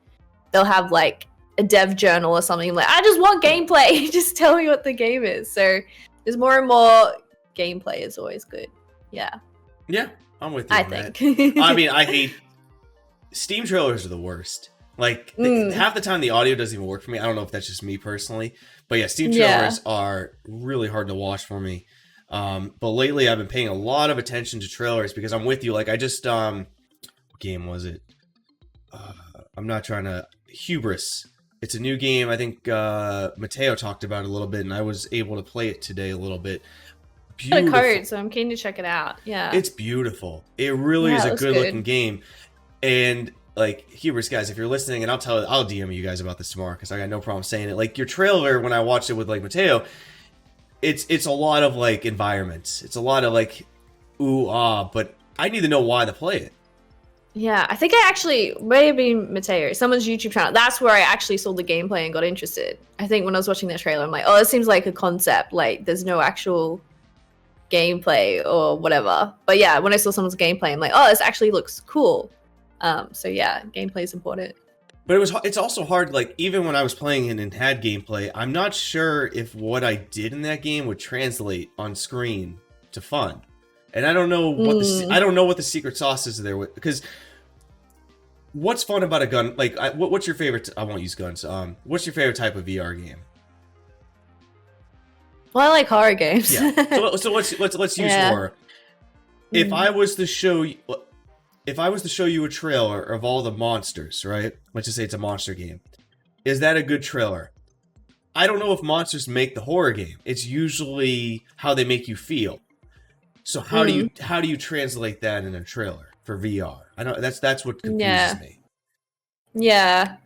they'll have like a dev journal or something like, I just want gameplay. Just tell me what the game is. So there's more and more gameplay is always good. Yeah, I'm with you on that. I mean, I hate Steam trailers are the worst. Like half the time the audio doesn't even work for me. I don't know if that's just me personally, but Steam trailers are really hard to watch for me. But lately I've been paying a lot of attention to trailers because I'm with you. Like I just what game was it? I'm not trying to hubris. It's a new game. I think Mateo talked about it a little bit, and I was able to play it today a little bit. Beautiful. A code, so I'm keen to check it out. Yeah, it's beautiful. It really is a good looking game. And like hubris guys, if you're listening, and I'll DM you guys about this tomorrow because I got no problem saying it. Like your trailer, when I watched it with like Mateo, it's a lot of like environments. It's a lot of like ooh ah, but I need to know why to play it. Yeah, I think I actually, maybe Mateo, someone's YouTube channel. That's where I actually saw the gameplay and got interested. I think when I was watching that trailer, I'm like, oh, it seems like a concept. Like, there's no actual gameplay or whatever. But yeah, when I saw someone's gameplay, I'm like, oh, this actually looks cool. So yeah, gameplay is important. But it's also hard, like, even when I was playing it and had gameplay, I'm not sure if what I did in that game would translate on screen to fun. And I don't know what I don't know what the secret sauce is there, because what's fun about a gun? Like, what's your favorite? I won't use guns. What's your favorite type of VR game? Well, I like horror games. Yeah. So let's use horror. If I was to show you, a trailer of all the monsters, right? Let's just say it's a monster game. Is that a good trailer? I don't know if monsters make the horror game. It's usually how they make you feel. So how do you translate that in a trailer for VR? I know that's what confuses me. Yeah.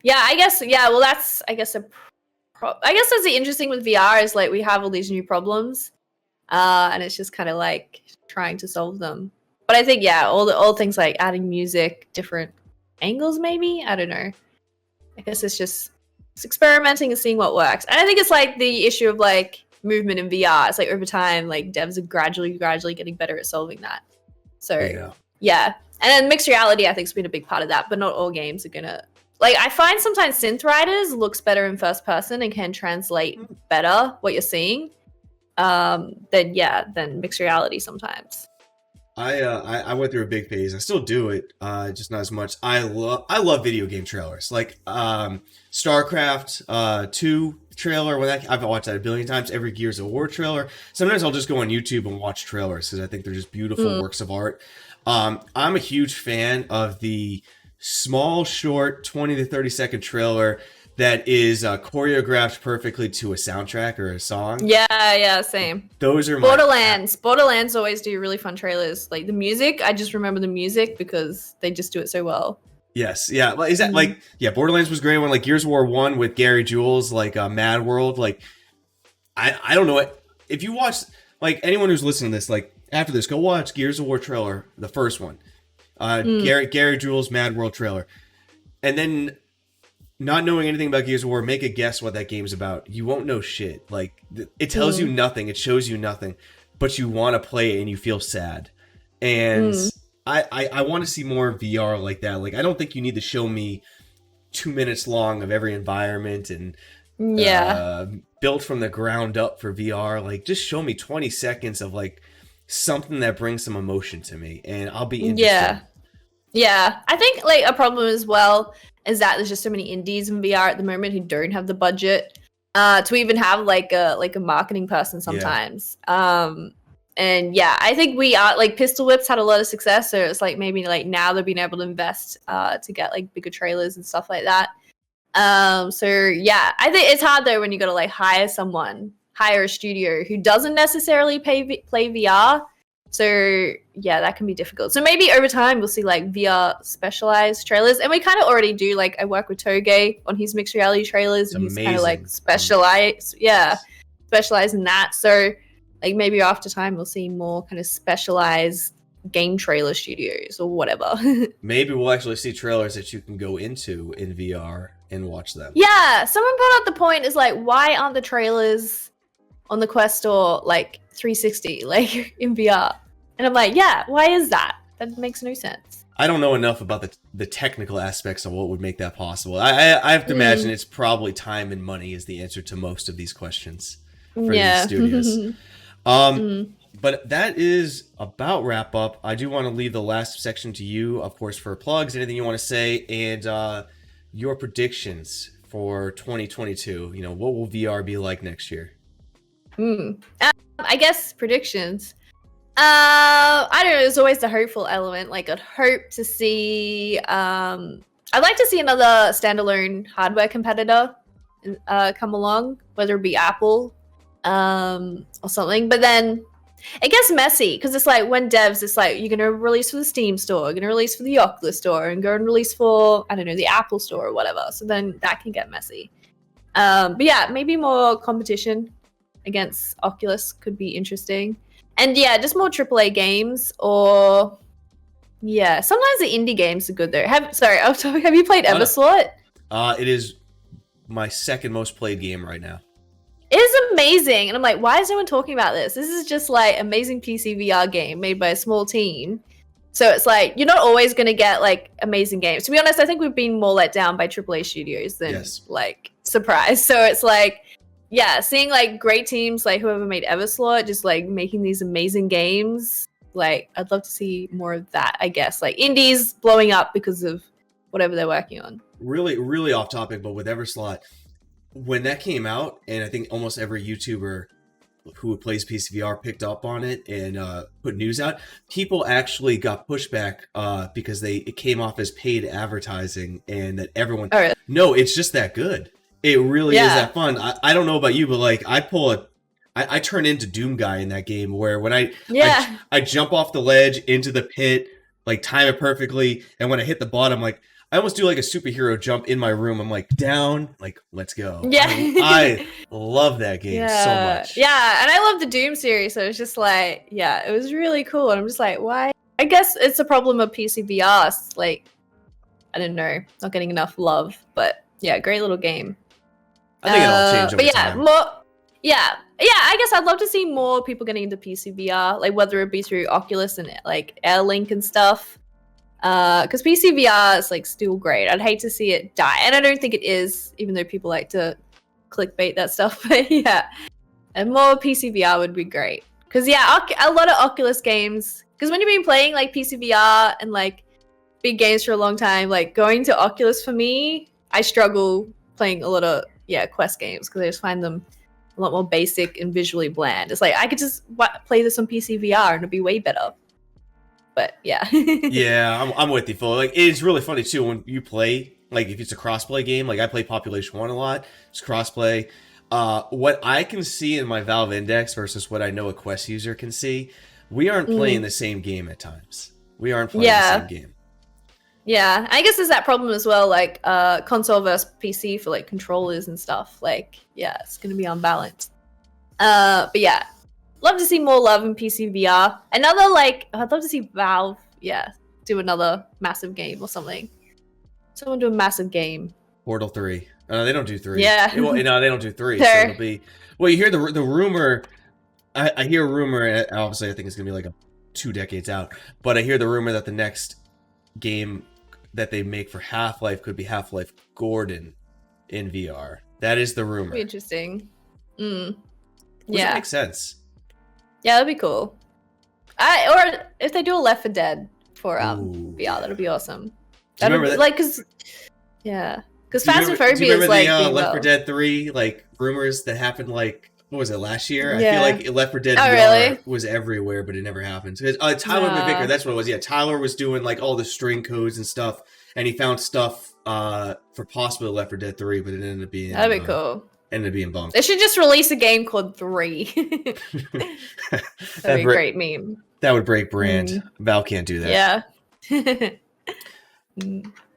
I guess. Yeah. Well, that's I guess that's the interesting with VR is like we have all these new problems, and it's just kind of like trying to solve them. But I think all things like adding music, different angles, maybe. I don't know. I guess it's experimenting and seeing what works. And I think it's like the issue of like movement in VR. It's like over time, like devs are gradually getting better at solving that. So yeah. And then mixed reality, I think, has been a big part of that. But not all games are gonna. Like, I find sometimes Synth Riders looks better in first person and can translate better what you're seeing than mixed reality sometimes. I went through a big phase. I still do it, just not as much. I love video game trailers, like StarCraft 2 trailer. I've watched that a billion times. Every Gears of War trailer. Sometimes I'll just go on YouTube and watch trailers because I think they're just beautiful works of art. I'm a huge fan of the small, short, 20 to 30 second trailer that is choreographed perfectly to a soundtrack or a song. Yeah, same. Those are Borderlands always do really fun trailers. Like the music, I just remember the music because they just do it so well. Yes, yeah. Is that Borderlands was a great one. Like Gears of War 1 with Gary Jules, like Mad World. Like I don't know if you watch, like, anyone who's listening to this, like after this, go watch Gears of War trailer, the first one. Gary Jules Mad World trailer, and then not knowing anything about Gears of War, make a guess what that game's about. You won't know shit. Like, it tells you nothing, it shows you nothing, but you want to play it and you feel sad. And I want to see more VR like that. Like, I don't think you need to show me 2 minutes long of every environment and built from the ground up for VR. Like, just show me 20 seconds of like something that brings some emotion to me, and I'll be interested. Yeah. I think like a problem as well is that there's just so many indies in VR at the moment who don't have the budget to even have like a marketing person sometimes. And yeah, I think we are like Pistol Whips had a lot of success, so it's like maybe like now they've been able to invest to get like bigger trailers and stuff like that. So yeah, I think it's hard though when you got to like hire a studio who doesn't necessarily play VR. So yeah, that can be difficult. So maybe over time we'll see like VR specialized trailers, and we kind of already do. Like I work with Toge on his mixed reality trailers, and he's kind of like specialized in that. So like maybe after time we'll see more kind of specialized game trailer studios or whatever. Maybe we'll actually see trailers that you can go into in VR and watch them. Yeah, someone brought up the point is like, why aren't the trailers on the Quest or like 360 like in VR? And I'm like, yeah, why is that? That makes no sense. I don't know enough about the technical aspects of what would make that possible. I have to imagine it's probably time and money is the answer to most of these questions for these studios. But that is about wrap up. I do want to leave the last section to you, of course, for plugs, anything you want to say, and your predictions for 2022. You know, what will VR be like next year? I guess predictions. I don't know. There's always the hopeful element. Like I'd hope to see. I'd like to see another standalone hardware competitor come along, whether it be Apple or something. But then it gets messy because it's like when devs, it's like you're gonna release for the Steam store, you're gonna release for the Oculus store, and go and release for the Apple store or whatever. So then that can get messy. But yeah, maybe more competition against Oculus could be interesting. And yeah, just more AAA games or Yeah, sometimes the indie games are good though. Have you played Everslot? It is my second most played game right now. It is amazing, and I'm like, why is no one talking about this? This is just like amazing PC VR game made by a small team. So it's like you're not always going to get like amazing games. To be honest, I think we've been more let down by AAA studios than like surprise. So it's like, yeah, seeing like great teams like whoever made Everslot just like making these amazing games. Like I'd love to see more of that. I guess like indies blowing up because of whatever they're working on. Really, really off topic, but with Everslot, when that came out, and I think almost every YouTuber who plays PCVR picked up on it and put news out, people actually got pushback because it came off as paid advertising, and that everyone no, it's just that good. It really is that fun. I don't know about you, but like I turn into Doom Guy in that game, where when I jump off the ledge into the pit, like time it perfectly, and when I hit the bottom, like I almost do like a superhero jump in my room. I'm like down, like let's go. Yeah, I love that game so much. Yeah, and I love the Doom series, so it's just like, yeah, it was really cool. And I'm just like, why? I guess it's a problem of PC VR. Like, I don't know, not getting enough love. But yeah, great little game. I think it'll change over time. I guess I'd love to see more people getting into PC VR, like whether it be through Oculus and like Airlink and stuff. Because PC VR is like still great. I'd hate to see it die, and I don't think it is, even though people like to clickbait that stuff. But yeah, and more PC VR would be great. Because yeah, a lot of Oculus games. Because when you've been playing like PC VR and like big games for a long time, like going to Oculus for me, I struggle playing a lot of Quest games because I just find them a lot more basic and visually bland. It's like I could just play this on PC VR and it'd be way better. But yeah. Yeah, I'm with you, Phil. Like it's really funny too when you play, like if it's a crossplay game, like I play Population 1 a lot, it's crossplay. What I can see in my Valve Index versus what I know a Quest user can see, we aren't playing the same game at times. We aren't playing the same game. Yeah, I guess there's that problem as well, like console versus PC for like controllers and stuff. Like, yeah, it's gonna be unbalanced. But yeah, love to see more love in PC VR. Another like, I'd love to see Valve, do another massive game or something. Someone do a massive game. Portal 3. They don't do 3. Yeah. Well, no, they don't do 3. So it'll be. Well, you hear the rumor. I hear a rumor. And obviously, I think it's gonna be like 2 decades out. But I hear the rumor that the next game that they make for Half-Life could be Half-Life Gordon in VR. That is the rumor. Interesting. Which makes sense. Yeah, that'd be cool. Or if they do a Left 4 Dead for VR, that'd be awesome. Do you remember that? Like, because Phasmophobia is like the Left 4 Dead 3 like rumors that happened like what was it last year? Yeah. I feel like Left 4 Dead VR was everywhere, but it never happened. Tyler McVicker, that's what it was. Yeah, Tyler was doing like all the string codes and stuff, and he found stuff for possibly Left 4 Dead 3, but it ended up being that'd be cool. Ended up being bumped. They should just release a game called 3. That'd be a great meme. That would break brand. Valve can't do that. Yeah.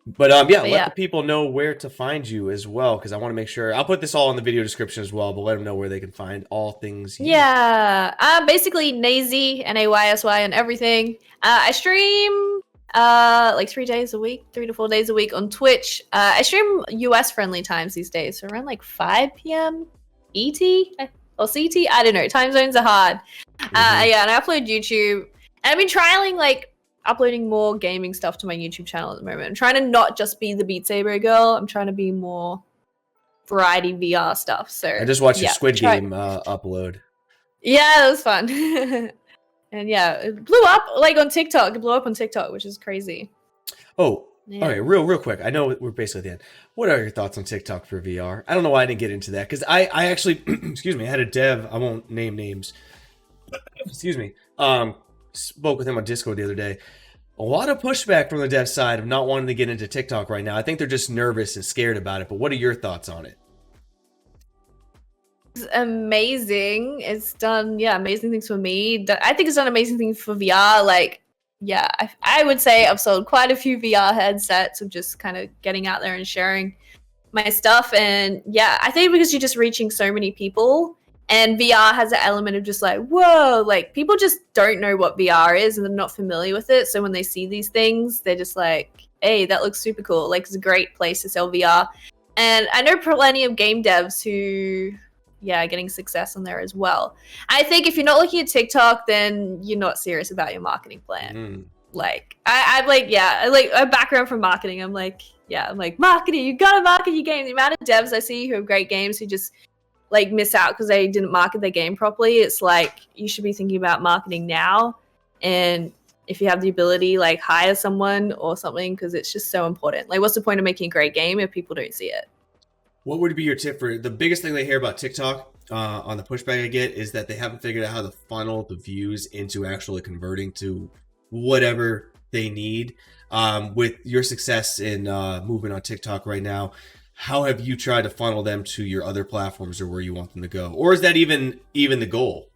But let the people know where to find you as well, because I want to make sure I'll put this all in the video description as well, but let them know where they can find all things. Basically Naysy, Naysy on everything. I stream like 3 days a week, 3 to 4 days a week on Twitch. I stream US friendly times these days, so around like 5 p.m. ET or CT. I don't know. Time zones are hard. And I upload YouTube, and I've been trialing like uploading more gaming stuff to my YouTube channel at the moment. I'm trying to not just be the Beat Saber girl. I'm trying to be more variety VR stuff. So I just watched your Squid Game upload. Yeah, it was fun. And yeah, it blew up like on TikTok. It blew up on TikTok, which is crazy. Oh, okay. Real quick. I know we're basically at the end. What are your thoughts on TikTok for VR? I don't know why I didn't get into that because I actually, excuse me, I had a dev. I won't name names. Excuse me. Spoke with him on Discord the other day. A lot of pushback from the dev side of not wanting to get into TikTok right now. I think they're just nervous and scared about it. But what are your thoughts on it? It's amazing. It's done, amazing things for me. I think it's done amazing things for VR. Like, I would say I've sold quite a few VR headsets of just kind of getting out there and sharing my stuff. And I think because you're just reaching so many people, And VR has an element of just like, whoa, like people just don't know what VR is and they're not familiar with it. So when they see these things, they're just like, hey, that looks super cool. Like it's a great place to sell VR. And I know plenty of game devs who, yeah, are getting success on there as well. I think if you're not looking at TikTok, then you're not serious about your marketing plan. Like I'm like, yeah, I like a background from marketing. I'm like, marketing, you gotta market your game. The amount of devs I see who have great games who just like miss out because they didn't market their game properly. It's like you should be thinking about marketing now, and if you have the ability, like hire someone or something, because it's just so important. Like, what's the point of making a great game if people don't see it? What would be your tip for the biggest thing they hear about TikTok on the pushback I get is that they haven't figured out how to funnel the views into actually converting to whatever they need. With your success in movement on TikTok right now, how have you tried to funnel them to your other platforms or where you want them to go? Or is that even the goal?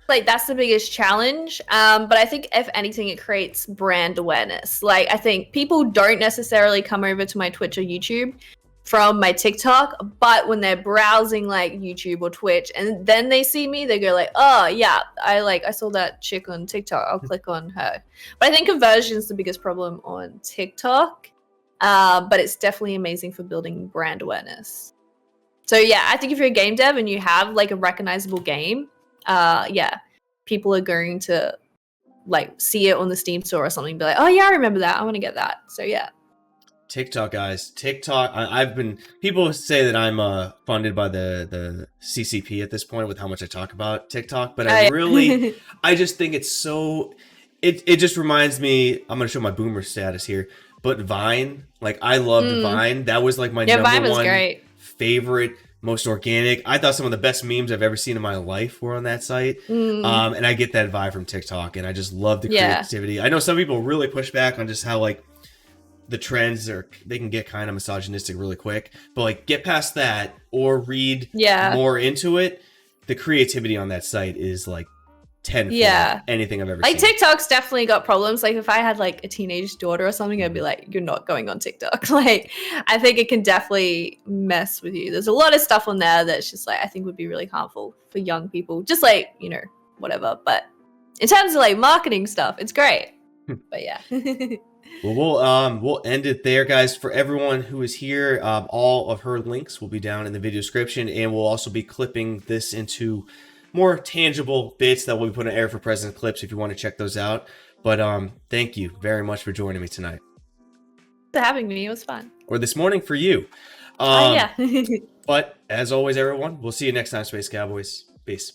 Like that's the biggest challenge. But I think if anything, it creates brand awareness. Like I think people don't necessarily come over to my Twitch or YouTube from my TikTok, but when they're browsing like YouTube or Twitch and then they see me, they go like, oh yeah, I saw that chick on TikTok, I'll click on her. But I think conversion is the biggest problem on TikTok. But it's definitely amazing for building brand awareness. So yeah, I think if you're a game dev and you have like a recognizable game, yeah, people are going to like see it on the Steam store or something and be like, oh yeah, I remember that, I want to get that. So yeah. TikTok, guys. TikTok. I've been. People say that I'm funded by the CCP at this point with how much I talk about TikTok, but I really, I just think it's so. It just reminds me. I'm gonna show my boomer status here, but Vine. Like I loved Vine. That was like my number one favorite, most organic. I thought some of the best memes I've ever seen in my life were on that site. And I get that vibe from TikTok, and I just love the creativity. I know some people really push back on just how like the trends they can get kind of misogynistic really quick, but like get past that or read more into it. The creativity on that site is like tenfold anything I've ever seen. Like TikTok's definitely got problems. Like if I had like a teenage daughter or something, I'd be like, you're not going on TikTok. Like I think it can definitely mess with you. There's a lot of stuff on there that's just like I think would be really harmful for young people. Just like, you know, whatever. But in terms of like marketing stuff, it's great. But yeah. Well, we'll end it there, guys. For everyone who is here, all of her links will be down in the video description, and we'll also be clipping this into more tangible bits that we'll be putting in Air for President clips if you want to check those out. But thank you very much for joining me tonight. For having me, it was fun. Or this morning for you. Yeah. But as always, everyone, we'll see you next time, Space Cowboys. Peace.